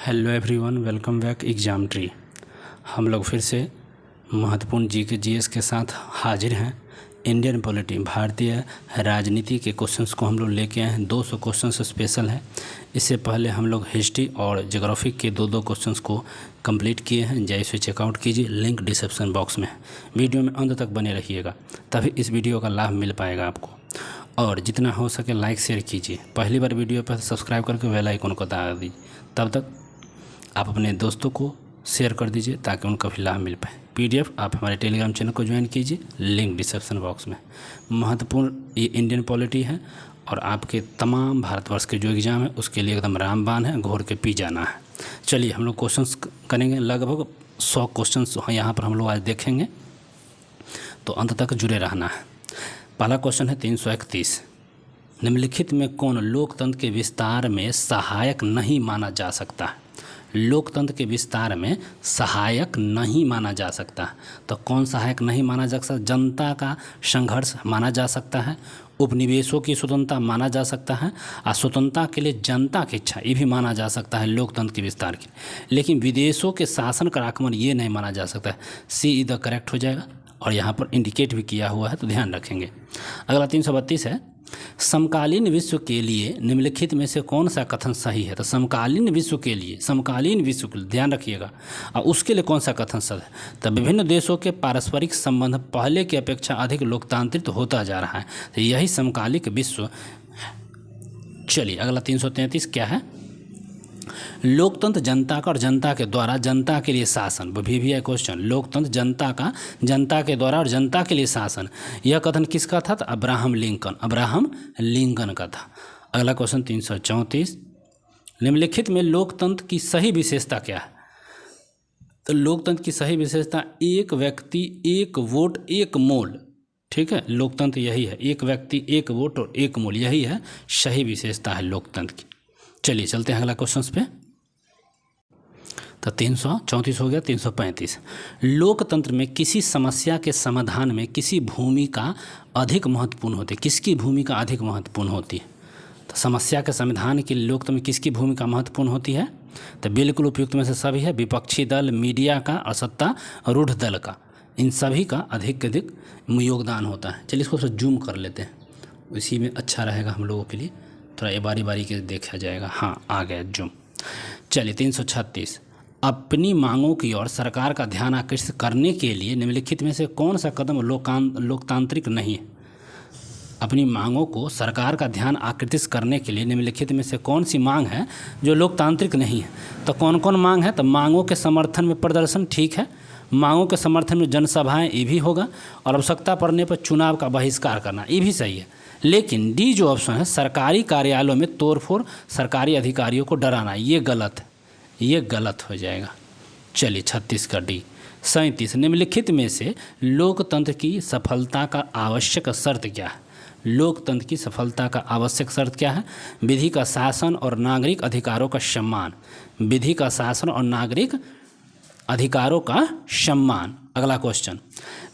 Hello everyone, welcome back exam tree. हम लोग फिर से महत्वपूर्ण जीएस के साथ हाजिर हैं। इंडियन पॉलिटी, भारतीय राजनीति के क्वेश्चंस को हम लोग लेके आए हैं। 200 क्वेश्चंस स्पेशल है। इससे पहले हम लोग हिस्ट्री और ज्योग्राफी के दो क्वेश्चंस को कंप्लीट किए हैं। जैसे चेकआउट कीजिए, लिंक डिस्क्रिप्शन बॉक्स में है। वीडियो में अंत तक बने रहिएगा, तभी इस वीडियो का लाभ मिल पाएगा आपको। और जितना हो सके लाइक शेयर कीजिए। पहली बार वीडियो पर सब्सक्राइब करके बेल आइकन को दबा दीजिए। तब तक आप अपने दोस्तों को शेयर कर दीजिए ताकि उनको भी लाभ मिल पाए। PDF आप हमारे टेलीग्राम चैनल को ज्वाइन कीजिए, लिंक डिस्क्रिप्शन बॉक्स में। महत्वपूर्ण ये इंडियन पॉलिटी है और आपके तमाम भारतवर्ष के जो एग्ज़ाम है उसके लिए एकदम रामबाण है, घोर के पी जाना है। चलिए हम लोग क्वेश्चंस करेंगे। लगभग 100 क्वेश्चंस यहाँ पर हम लोग आज देखेंगे, तो अंत तक जुड़े रहना है। पहला क्वेश्चन है 331। निम्नलिखित में कौन लोकतंत्र के विस्तार में सहायक नहीं माना जा सकता है? लोकतंत्र के विस्तार में सहायक नहीं माना जा सकता। तो कौन सहायक नहीं माना जा सकता? जनता का संघर्ष माना जा सकता है, उपनिवेशों की स्वतंत्रता माना जा सकता है, और स्वतंत्रता के लिए जनता की इच्छा ये भी माना जा सकता है लोकतंत्र के विस्तार के। लेकिन विदेशों के शासन का आक्रमण ये नहीं माना जा सकता है। सी इधर करेक्ट हो जाएगा और यहाँ पर इंडिकेट भी किया हुआ है, तो ध्यान रखेंगे। अगला 332 है। समकालीन विश्व के लिए निम्नलिखित में से कौन सा कथन सही है? तो समकालीन विश्व के लिए, समकालीन विश्व के लिए ध्यान रखिएगा, और उसके लिए कौन सा कथन सही है? तो विभिन्न देशों के पारस्परिक संबंध पहले की अपेक्षा अधिक लोकतांत्रिक होता जा रहा है, तो यही समकालिक विश्व। चलिए अगला 333 क्या है? लोकतंत्र जनता का और जनता के द्वारा जनता के लिए शासन। भी है क्वेश्चन। लोकतंत्र जनता का, जनता के द्वारा और जनता के लिए शासन, यह कथन किसका था? तो अब्राहम लिंकन का था। अगला क्वेश्चन 334। निम्नलिखित में लोकतंत्र की सही विशेषता क्या है? तो लोकतंत्र की सही विशेषता एक व्यक्ति एक वोट एक मोल। ठीक है, लोकतंत्र यही है, एक व्यक्ति एक वोट और एक मोल, यही है सही विशेषता है लोकतंत्र की। चलिए चलते हैं अगला क्वेश्चन पे। तो 334 हो गया। 335। लोकतंत्र में किसी समस्या के समाधान में किसी भूमिका अधिक महत्वपूर्ण होती है? किसकी भूमिका अधिक महत्वपूर्ण होती है? तो समस्या के समाधान के लिए लोकतंत्र में किसकी भूमिका महत्वपूर्ण होती है? तो बिल्कुल उपयुक्त में से सभी है। विपक्षी दल, मीडिया का और सत्तारूढ़ दल का, इन सभी का अधिक योगदान होता है। चलिए इसको जूम कर लेते हैं, इसी में अच्छा रहेगा हम लोगों के लिए। थोड़ा ये बारी बारी के देखा जाएगा। हाँ, आ गया जूम। चलिए 336। अपनी मांगों की ओर सरकार का ध्यान आकर्षित करने के लिए निम्नलिखित में से कौन सा कदम लोकतांत्रिक नहीं है? अपनी मांगों को सरकार का ध्यान आकर्षित करने के लिए निम्नलिखित में से कौन सी मांग है जो लोकतांत्रिक नहीं है? तो कौन कौन मांग है? तो मांगों के समर्थन में प्रदर्शन, ठीक है। मांगों के समर्थन में जनसभाएं, ये भी होगा। और आवश्यकता पड़ने पर चुनाव का बहिष्कार करना, ये भी सही है। लेकिन डी जो ऑप्शन है, सरकारी कार्यालयों में तोड़फोड़, सरकारी अधिकारियों को डराना, ये गलत है, ये गलत हो जाएगा। चलिए 36 का डी। 37। निम्नलिखित में से लोकतंत्र की सफलता का आवश्यक शर्त क्या है? लोकतंत्र की सफलता का आवश्यक शर्त क्या है? विधि का शासन और नागरिक अधिकारों का सम्मान। विधि का शासन और नागरिक अधिकारों का सम्मान। अगला क्वेश्चन।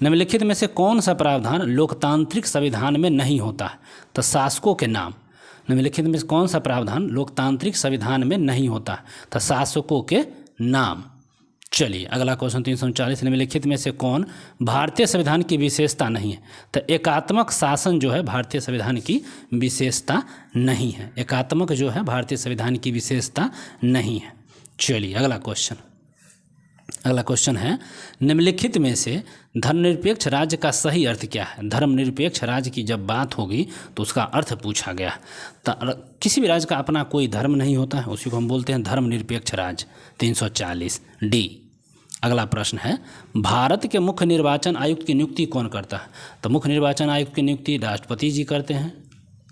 निम्नलिखित में से कौन सा प्रावधान लोकतांत्रिक संविधान में नहीं होता है? तो शासकों के नाम। निम्नलिखित में से कौन सा प्रावधान लोकतांत्रिक संविधान में नहीं होता है? तो शासकों के नाम। चलिए अगला क्वेश्चन 340। निम्नलिखित में से कौन भारतीय संविधान की विशेषता नहीं है? तो एकात्मक शासन जो है भारतीय संविधान की विशेषता नहीं है। एकात्मक जो है भारतीय संविधान की विशेषता नहीं है। चलिए अगला क्वेश्चन। अगला क्वेश्चन है, निम्नलिखित में से धर्मनिरपेक्ष राज्य का सही अर्थ क्या है? धर्मनिरपेक्ष राज्य की जब बात होगी तो उसका अर्थ पूछा गया। तो किसी भी राज्य का अपना कोई धर्म नहीं होता है, उसी को हम बोलते हैं धर्मनिरपेक्ष राज्य। 340 डी। अगला प्रश्न है, भारत के मुख्य निर्वाचन आयुक्त की नियुक्ति कौन करता है? तो मुख्य निर्वाचन आयुक्त की नियुक्ति राष्ट्रपति जी करते हैं,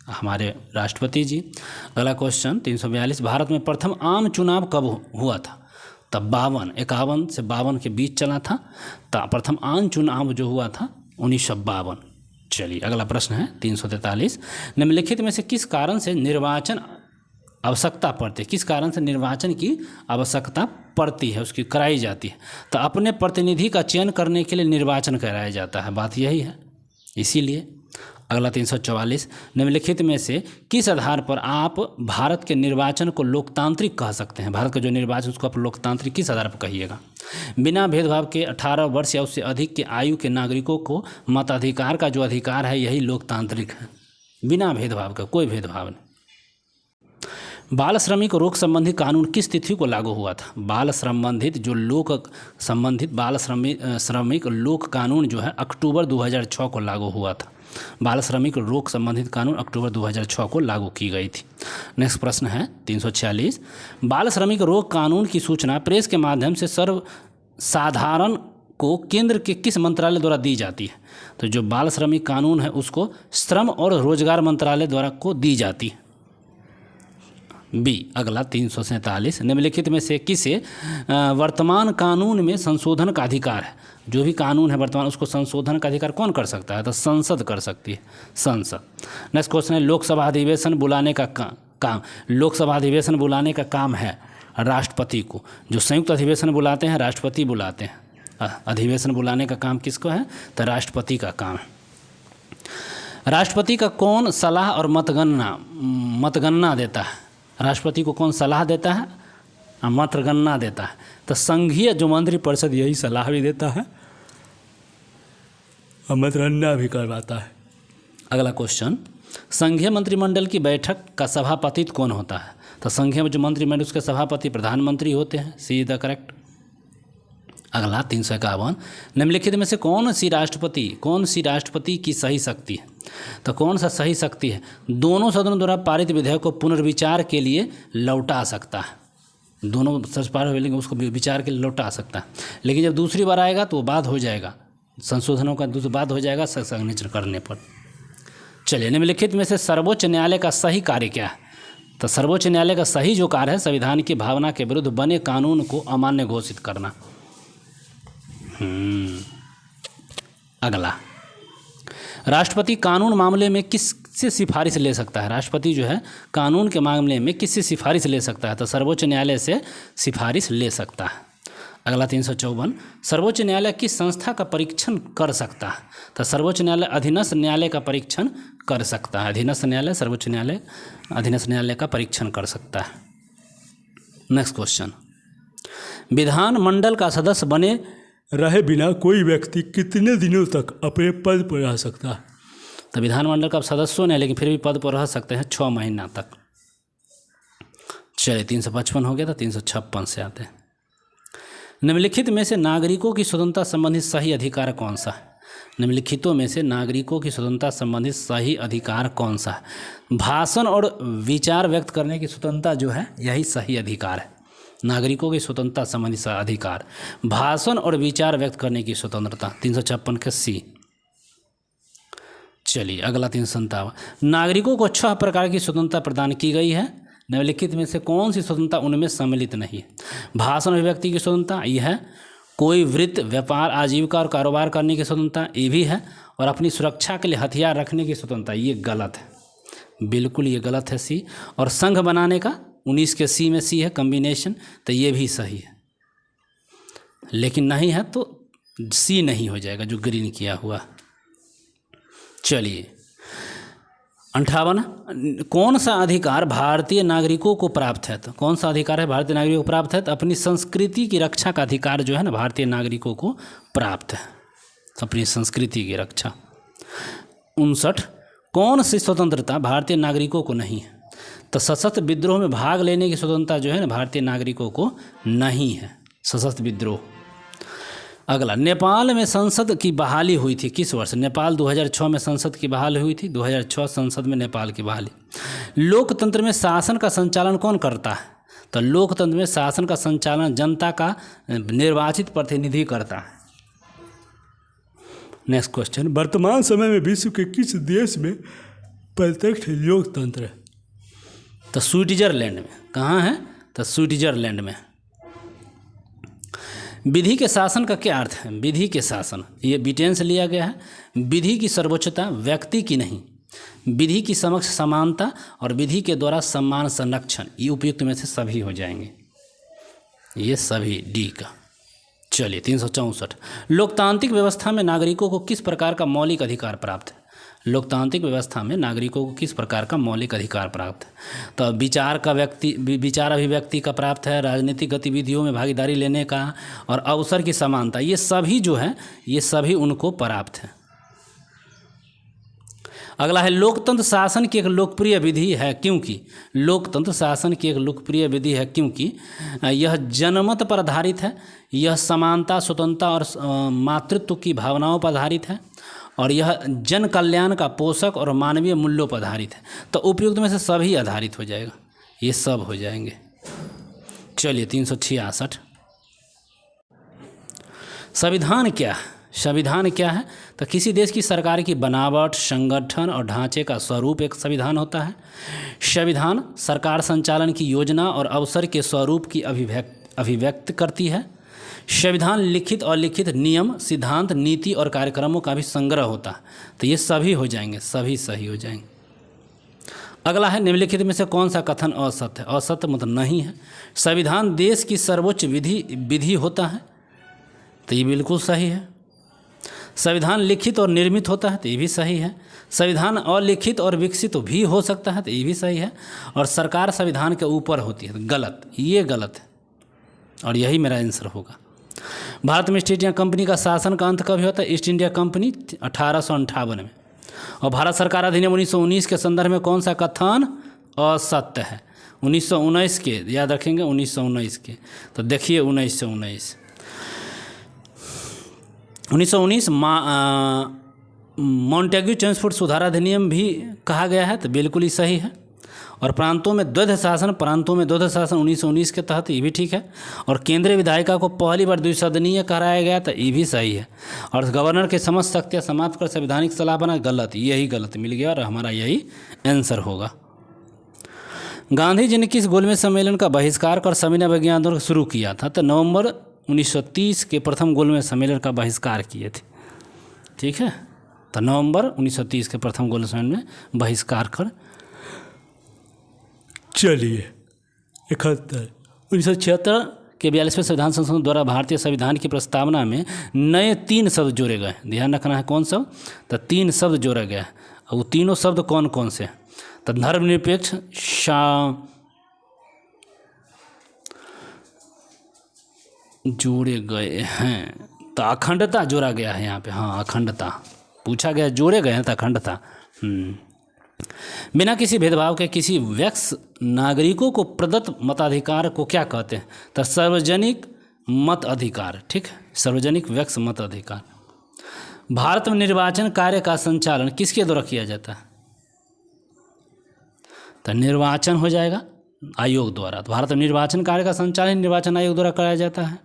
हमारे राष्ट्रपति जी। अगला क्वेश्चन 342। भारत में प्रथम आम चुनाव कब हुआ था? तब 51 से 52 के बीच चला था। तो प्रथम आम चुनाव जो हुआ था 1952। चलिए अगला प्रश्न है 343। निम्नलिखित में से किस कारण से निर्वाचन आवश्यकता पड़ती है? किस कारण से निर्वाचन की आवश्यकता पड़ती है, उसकी कराई जाती है? तो अपने प्रतिनिधि का चयन करने के लिए निर्वाचन कराया जाता है, बात यही है, इसीलिए। अगला 344, निम्नलिखित में से किस आधार पर आप भारत के निर्वाचन को लोकतांत्रिक कह सकते हैं? भारत का जो निर्वाचन उसको आप लोकतांत्रिक किस आधार पर कहिएगा? बिना भेदभाव के 18 वर्ष या उससे अधिक के आयु के नागरिकों को मताधिकार का जो अधिकार है यही लोकतांत्रिक है, बिना भेदभाव का, कोई भेदभाव नहीं। बाल श्रमिक रोक संबंधी कानून किस तिथि को लागू हुआ था? बाल संबंधित जो लोक संबंधित बाल श्रमिक लोक कानून जो है अक्टूबर 2006 को लागू हुआ था। बाल श्रमिक रोक संबंधित कानून अक्टूबर 2006 को लागू की गई थी। नेक्स्ट प्रश्न है 346, बाल श्रमिक रोक कानून की सूचना प्रेस के माध्यम से सर्वसाधारण को केंद्र के किस मंत्रालय द्वारा दी जाती है? तो जो बाल श्रमिक कानून है उसको श्रम और रोजगार मंत्रालय द्वारा को दी जाती है, बी। अगला 347, निम्नलिखित में से किसे वर्तमान कानून में संशोधन का अधिकार है? जो भी कानून है वर्तमान उसको संशोधन का अधिकार कौन कर सकता है? तो संसद कर सकती है, संसद। नेक्स्ट क्वेश्चन है, लोकसभा अधिवेशन बुलाने का काम लोकसभा अधिवेशन बुलाने का काम है राष्ट्रपति को। जो संयुक्त अधिवेशन बुलाते हैं राष्ट्रपति बुलाते हैं। अधिवेशन बुलाने का काम किसको है? तो राष्ट्रपति का काम है। राष्ट्रपति का कौन सलाह और मतगणना देता है? राष्ट्रपति को कौन सलाह देता है? मतगणना देता है। तो संघीय जो मंत्रिपरिषद यही सलाह भी देता है और मतगणना भी करवाता है। अगला क्वेश्चन, संघीय मंत्रिमंडल की बैठक का सभापति कौन होता है? तो संघीय जो मंत्रिमंडल उसके सभापति प्रधानमंत्री होते हैं, सी इज द करेक्ट। अगला 351, निम्नलिखित में से कौन सी राष्ट्रपति की सही शक्ति है? तो कौन सा सही शक्ति है? दोनों सदनों द्वारा पारित विधेयक को पुनर्विचार के लिए लौटा सकता है। दोनों सच पार हो उसको विचार के लिए लौटा सकता है, लेकिन जब दूसरी बार आएगा तो वो बाद हो जाएगा, संशोधनों का दूसरी बात हो जाएगा सिग्नेचर करने पर। चलिए, निम्नलिखित में से सर्वोच्च न्यायालय का सही कार्य क्या है? तो सर्वोच्च न्यायालय का सही जो कार्य है संविधान की भावना के विरुद्ध बने कानून को अमान्य घोषित करना। अगला, राष्ट्रपति कानून मामले में किससे सिफारिश ले सकता है? राष्ट्रपति जो है कानून के मामले में किससे सिफारिश ले सकता है? तो सर्वोच्च न्यायालय से सिफारिश ले सकता है। अगला 354, सर्वोच्च न्यायालय किस संस्था का परीक्षण कर सकता है? तो सर्वोच्च न्यायालय अधीनस्थ न्यायालय का परीक्षण कर सकता है। अधीनस्थ न्यायालय सर्वोच्च न्यायालय अधीनस्थ न्यायालय का परीक्षण कर सकता है। नेक्स्ट क्वेश्चन, विधानमंडल का सदस्य बने रहे बिना कोई व्यक्ति कितने दिनों तक अपने पद पर रह सकता है? तो विधानमंडल का सदस्यों ने लेकिन फिर भी पद पर रह सकते हैं 6 महीना तक। चलिए, 355 हो गया था, 356 से आते हैं। निम्नलिखित में से नागरिकों की स्वतंत्रता संबंधित सही अधिकार कौन सा है? निम्नलिखितों में से नागरिकों की स्वतंत्रता संबंधित सही अधिकार कौन सा है? भाषण और विचार व्यक्त करने की स्वतंत्रता जो है यही सही अधिकार है। नागरिकों की स्वतंत्रता संबंधी अधिकार, भाषण और विचार व्यक्त करने की स्वतंत्रता, 356 के सी। चलिए, अगला 357, नागरिकों को 6 प्रकार की स्वतंत्रता प्रदान की गई है। निम्नलिखित में से कौन सी स्वतंत्रता उनमें सम्मिलित नहीं है? भाषण अभिव्यक्ति की स्वतंत्रता ये है, कोई वृत्ति, व्यापार, आजीविका और कारोबार करने की स्वतंत्रता ये भी है, और अपनी सुरक्षा के लिए हथियार रखने की स्वतंत्रता ये गलत है, बिल्कुल ये गलत है सी। और संघ बनाने का 19 के सी में सी है कम्बिनेशन, तो ये भी सही है, लेकिन नहीं है तो सी नहीं हो जाएगा जो ग्रीन किया हुआ। चलिए, 58, कौन सा अधिकार भारतीय नागरिकों को प्राप्त है? तो कौन सा अधिकार है भारतीय नागरिकों को प्राप्त है? तो अपनी संस्कृति की रक्षा का अधिकार जो है ना भारतीय नागरिकों को प्राप्त है, अपनी संस्कृति की रक्षा। 59, कौन सी स्वतंत्रता भारतीय नागरिकों को नहीं है? तो सशस्त्र विद्रोह में भाग लेने की स्वतंत्रता जो है ना भारतीय नागरिकों को नहीं है, सशस्त्र विद्रोह। अगला, नेपाल में संसद की बहाली हुई थी किस वर्ष? नेपाल 2006 में संसद की बहाली हुई थी, 2006 संसद में नेपाल की बहाली। लोकतंत्र में शासन का संचालन कौन करता है? तो लोकतंत्र में शासन का संचालन जनता का निर्वाचित प्रतिनिधि करता है। नेक्स्ट क्वेश्चन, वर्तमान समय में विश्व के किस देश में प्रत्यक्ष लोकतंत्र है? तो स्विट्जरलैंड में। कहाँ है? तो स्विट्जरलैंड में। विधि के शासन का क्या अर्थ है? विधि के शासन, ये ब्रिटेन से लिया गया है। विधि की सर्वोच्चता, व्यक्ति की नहीं, विधि की समक्ष समानता और विधि के द्वारा सम्मान संरक्षण, ये उपयुक्त में से सभी हो जाएंगे, ये सभी डी का। चलिए, 364, लोकतांत्रिक व्यवस्था में नागरिकों को किस प्रकार का मौलिक अधिकार प्राप्त है? लोकतांत्रिक व्यवस्था में नागरिकों को किस प्रकार का मौलिक अधिकार प्राप्त है? तो विचार अभिव्यक्ति का प्राप्त है, राजनीतिक गतिविधियों में भागीदारी लेने का और अवसर की समानता, ये सभी जो है ये सभी उनको प्राप्त है। अगला है लोकतंत्र शासन की एक लोकप्रिय विधि है क्योंकि, लोकतंत्र शासन की एक लोकप्रिय विधि है क्योंकि यह जनमत पर आधारित है, यह समानता, स्वतंत्रता और मातृत्व की भावनाओं पर आधारित है और यह जन कल्याण का पोषक और मानवीय मूल्यों पर आधारित है। तो उपयुक्त में से सभी आधारित हो जाएगा, ये सब हो जाएंगे। चलिए 366 संविधान क्या है? संविधान क्या है? तो किसी देश की सरकार की बनावट, संगठन और ढांचे का स्वरूप एक संविधान होता है। संविधान सरकार संचालन की योजना और अवसर के स्वरूप की अभिव्यक्त करती है। संविधान लिखित और लिखित नियम, सिद्धांत, नीति और कार्यक्रमों का भी संग्रह होता है। तो ये सभी हो जाएंगे, सभी सही हो जाएंगे। अगला है निम्नलिखित में से कौन सा कथन असत्य है? असत्य मतलब नहीं है। संविधान देश की सर्वोच्च विधि होता है, तो ये बिल्कुल सही है। संविधान लिखित और निर्मित होता है, तो ये भी सही है। संविधान अलिखित और विकसित भी हो सकता है, तो ये भी सही है। और सरकार संविधान के ऊपर होती है, तो गलत, ये गलत है और यही मेरा आंसर होगा। भारत में ईस्ट इंडिया कंपनी का शासन का अंत कब होता है? ईस्ट इंडिया कंपनी 1858 में। और भारत सरकार अधिनियम 1919 के संदर्भ में कौन सा कथन असत्य है? 1919 के, याद रखेंगे 1919 के। तो देखिए 1919 मॉन्टेग्यू चेम्सफोर्ड सुधार अधिनियम भी कहा गया है, तो बिल्कुल ही सही है। और प्रांतों में द्वैध शासन 1919 के तहत, ये भी ठीक है। और केंद्रीय विधायिका को पहली बार द्विसदनीय कराया गया, तो ये भी सही है। और गवर्नर के समस्त शक्तियाँ समाप्त कर संवैधानिक सलाह बना, गलत, यही गलत मिल गया और हमारा यही आंसर होगा। गांधी जी ने किस गोलमेज सम्मेलन का बहिष्कार कर सविनय विज्ञान आंदोलन शुरू किया था? तो नवंबर 1930 के प्रथम गोलमेज सम्मेलन का बहिष्कार किए थे, ठीक है। तो नवंबर 1930 के प्रथम गोलमेज सम्मेलन में बहिष्कार कर। चलिए 1976 के 42वें संविधान संशोधन द्वारा भारतीय संविधान की प्रस्तावना में नए 3 शब्द जोड़े गए। ध्यान रखना है कौन शब्द? तो 3 शब्द जोड़ा गया है। और वो तीनों शब्द कौन कौन से हैं? तो धर्मनिरपेक्ष, जोड़े गए हैं। तो अखंडता जोड़ा गया है यहाँ पे, हाँ अखंडता पूछा गया, जोड़े गए हैं तो अखंडता। बिना किसी भेदभाव के किसी व्यक्ति नागरिकों को प्रदत्त मताधिकार को क्या कहते हैं? तो सार्वजनिक मत अधिकार, ठीक है, सार्वजनिक व्यक्ति मत अधिकार। भारत में निर्वाचन कार्य का संचालन किसके द्वारा किया जाता है? तो निर्वाचन हो जाएगा आयोग द्वारा। तो भारत में निर्वाचन कार्य का संचालन निर्वाचन आयोग द्वारा कराया जाता है।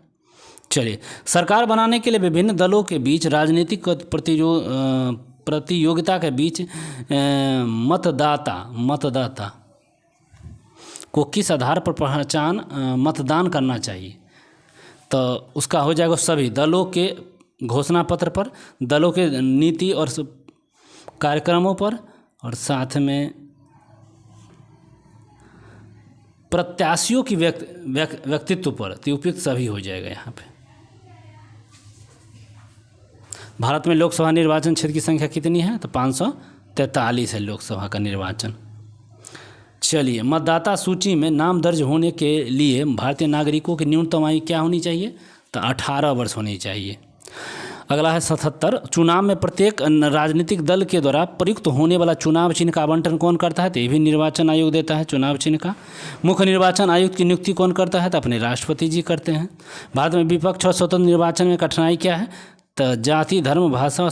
चलिए, सरकार बनाने के लिए विभिन्न दलों के बीच राजनीतिक प्रतियोगिता के बीच मतदाता को किस आधार पर मतदान करना चाहिए? तो उसका हो जाएगा सभी दलों के घोषणा पत्र पर, दलों के नीति और कार्यक्रमों पर, और साथ में प्रत्याशियों की व्यक्तित्व पर। तो उपयुक्त सभी हो जाएगा यहाँ पे। भारत में लोकसभा निर्वाचन क्षेत्र की संख्या कितनी है? तो 543 है लोकसभा का निर्वाचन। चलिए, मतदाता सूची में नाम दर्ज होने के लिए भारतीय नागरिकों की न्यूनतम आयु क्या होनी चाहिए? तो 18 वर्ष होनी चाहिए। अगला है 77, चुनाव में प्रत्येक राजनीतिक दल के द्वारा प्रयुक्त होने वाला चुनाव चिन्ह का आवंटन कौन करता है? तो ये भी निर्वाचन आयोग देता है चुनाव चिन्ह का। मुख्य निर्वाचन आयुक्त की नियुक्ति कौन करता है? तो अपने राष्ट्रपति जी करते हैं। भारत में विपक्ष और स्वतंत्र निर्वाचन में कठिनाई क्या है? तो जाति, धर्म, भाषा और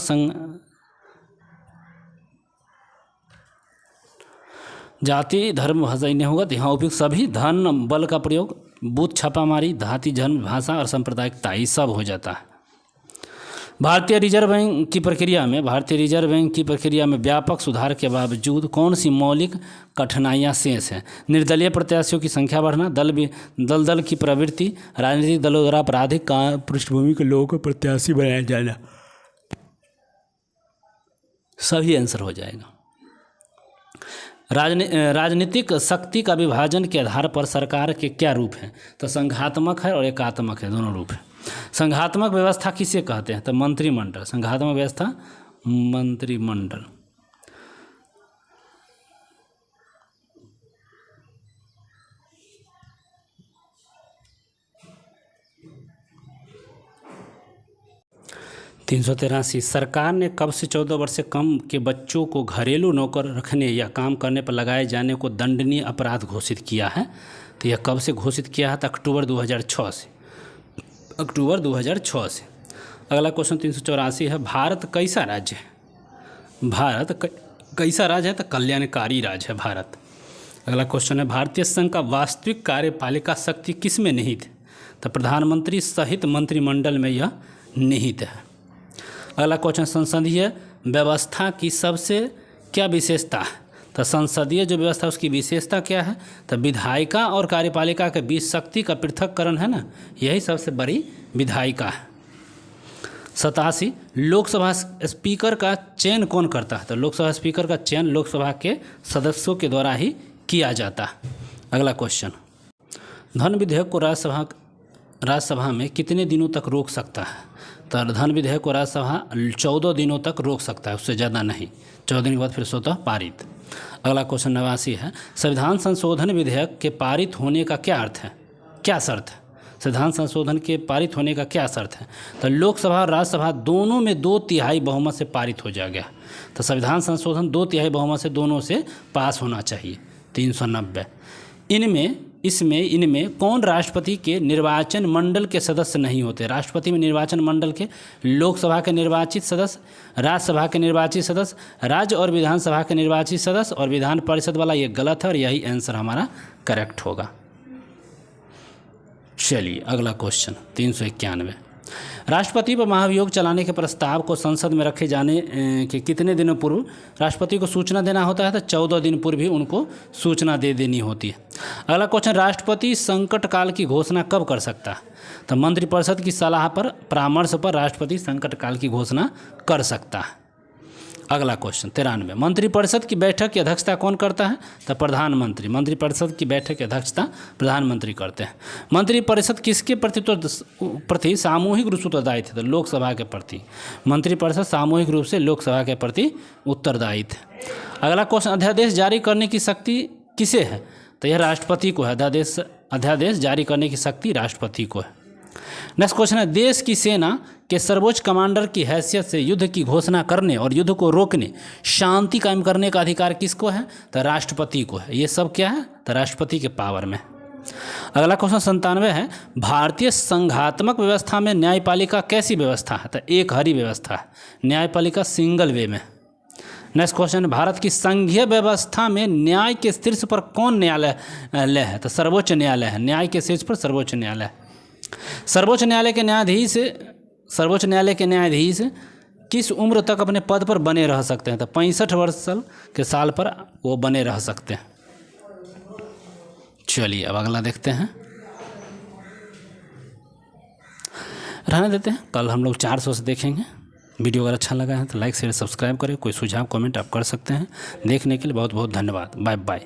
जाति, धर्म, भाषा इन्हें होगा। तो यहाँ उपयुक्त सभी, धन बल का प्रयोग, बूथ छापामारी, जाति, धर्म, भाषा और सांप्रदायिकता, ये सब हो जाता है। भारतीय रिजर्व बैंक की प्रक्रिया में व्यापक सुधार के बावजूद कौन सी मौलिक कठिनाइयाँ शेष हैं? निर्दलीय प्रत्याशियों की संख्या बढ़ना, दल की प्रवृत्ति, राजनीतिक दलों द्वारा आपराधिक पृष्ठभूमि के लोगों को प्रत्याशी बनाया जाना। सभी आंसर हो जाएगा। राजनीतिक शक्ति का विभाजन के आधार पर सरकार के क्या रूप हैं? तो संघात्मक है और एकात्मक है, दोनों रूप है। संघात्मक व्यवस्था किसे कहते हैं? तो मंत्रिमंडल। संघात्मक व्यवस्था मंत्रिमंडल। 383 सरकार ने कब से 14 वर्ष से कम के बच्चों को घरेलू नौकर रखने या काम करने पर लगाए जाने को दंडनीय अपराध घोषित किया है? तो यह कब से घोषित किया है? तो अक्टूबर 2006 से। अक्टूबर 2006 से। अगला क्वेश्चन 384 है, भारत कैसा राज्य है? भारत कैसा राज्य है? तो कल्याणकारी राज्य है भारत। अगला क्वेश्चन है, भारतीय संघ का वास्तविक कार्यपालिका शक्ति किस में निहित है? तो प्रधानमंत्री सहित मंत्रिमंडल में यह निहित है। अगला क्वेश्चन, संसदीय व्यवस्था की सबसे क्या विशेषता है? तो संसदीय जो व्यवस्था उसकी विशेषता क्या है? तो विधायिका और कार्यपालिका के बीच शक्ति का पृथक्करण है ना, यही सबसे बड़ी विधायिका है। 87 लोकसभा स्पीकर का चयन कौन करता है? तो लोकसभा स्पीकर का चयन लोकसभा के सदस्यों के द्वारा ही किया जाता है। अगला क्वेश्चन, धन विधेयक को राज्यसभा में कितने दिनों तक रोक सकता है? तो धन विधेयक को राज्यसभा 14 दिनों तक रोक सकता है, उससे ज़्यादा नहीं। 14 दिन के बाद फिर स्वतः पारित। अगला क्वेश्चन 89 है, संविधान संशोधन विधेयक के पारित होने का क्या अर्थ है? क्या शर्त है? संविधान संशोधन के पारित होने का क्या शर्त है? तो लोकसभा और राज्यसभा दोनों में 2/3 बहुमत से पारित हो जाएगा। तो संविधान संशोधन 2/3 बहुमत से दोनों से पास होना चाहिए। 390 इनमें कौन राष्ट्रपति के निर्वाचन मंडल के सदस्य नहीं होते? राष्ट्रपति में निर्वाचन मंडल के लोकसभा के निर्वाचित सदस्य, राज्यसभा के निर्वाचित सदस्य, राज्य और विधानसभा के निर्वाचित सदस्य और विधान परिषद वाला ये गलत है और यही आंसर हमारा करेक्ट होगा। चलिए अगला क्वेश्चन 391, राष्ट्रपति पर महाभियोग चलाने के प्रस्ताव को संसद में रखे जाने के कितने दिनों पूर्व राष्ट्रपति को सूचना देना होता है? तो 14 दिन पूर्व भी उनको सूचना दे देनी होती है। अगला क्वेश्चन, राष्ट्रपति संकट काल की घोषणा कब कर सकता है? तो मंत्रिपरिषद की सलाह पर, परामर्श पर राष्ट्रपति संकट काल की घोषणा कर सकता है। अगला क्वेश्चन 93, मंत्रिपरिषद की बैठक की अध्यक्षता कौन करता है? तो प्रधानमंत्री। मंत्रिपरिषद की बैठक की अध्यक्षता प्रधानमंत्री करते हैं। मंत्रिपरिषद किसके प्रति सामूहिक रूप से उत्तरदायी थे? तो लोकसभा के प्रति। मंत्रिपरिषद सामूहिक रूप से लोकसभा के प्रति उत्तरदायी थे। अगला क्वेश्चन, अध्यादेश जारी करने की शक्ति किसे है? तो यह राष्ट्रपति को है। अध्यादेश जारी करने की शक्ति राष्ट्रपति को है। नेक्स्ट क्वेश्चन है, देश की सेना के सर्वोच्च कमांडर की हैसियत से युद्ध की घोषणा करने और युद्ध को रोकने, शांति कायम करने का अधिकार किसको है? तो राष्ट्रपति को है। ये सब क्या है? तो राष्ट्रपति के पावर में। अगला क्वेश्चन 97 है, भारतीय संघात्मक व्यवस्था में न्यायपालिका कैसी व्यवस्था है? तो एक हरी व्यवस्था है, न्यायपालिका सिंगल वे में। नेक्स्ट क्वेश्चन, भारत की संघीय व्यवस्था में न्याय के शीर्ष पर कौन न्यायालय है? तो सर्वोच्च न्यायालय है। न्याय के शीर्ष पर सर्वोच्च न्यायालय। सर्वोच्च न्यायालय के न्यायाधीश किस उम्र तक अपने पद पर बने रह सकते हैं? तो 65 वर्ष के साल पर वो बने रह सकते हैं। चलिए अब अगला देखते हैं, रहने देते हैं, कल हम लोग 400 से देखेंगे। वीडियो अगर अच्छा लगा है तो लाइक शेयर सब्सक्राइब करें। कोई सुझाव कमेंट आप कर सकते हैं। देखने के लिए बहुत बहुत धन्यवाद। Bye bye.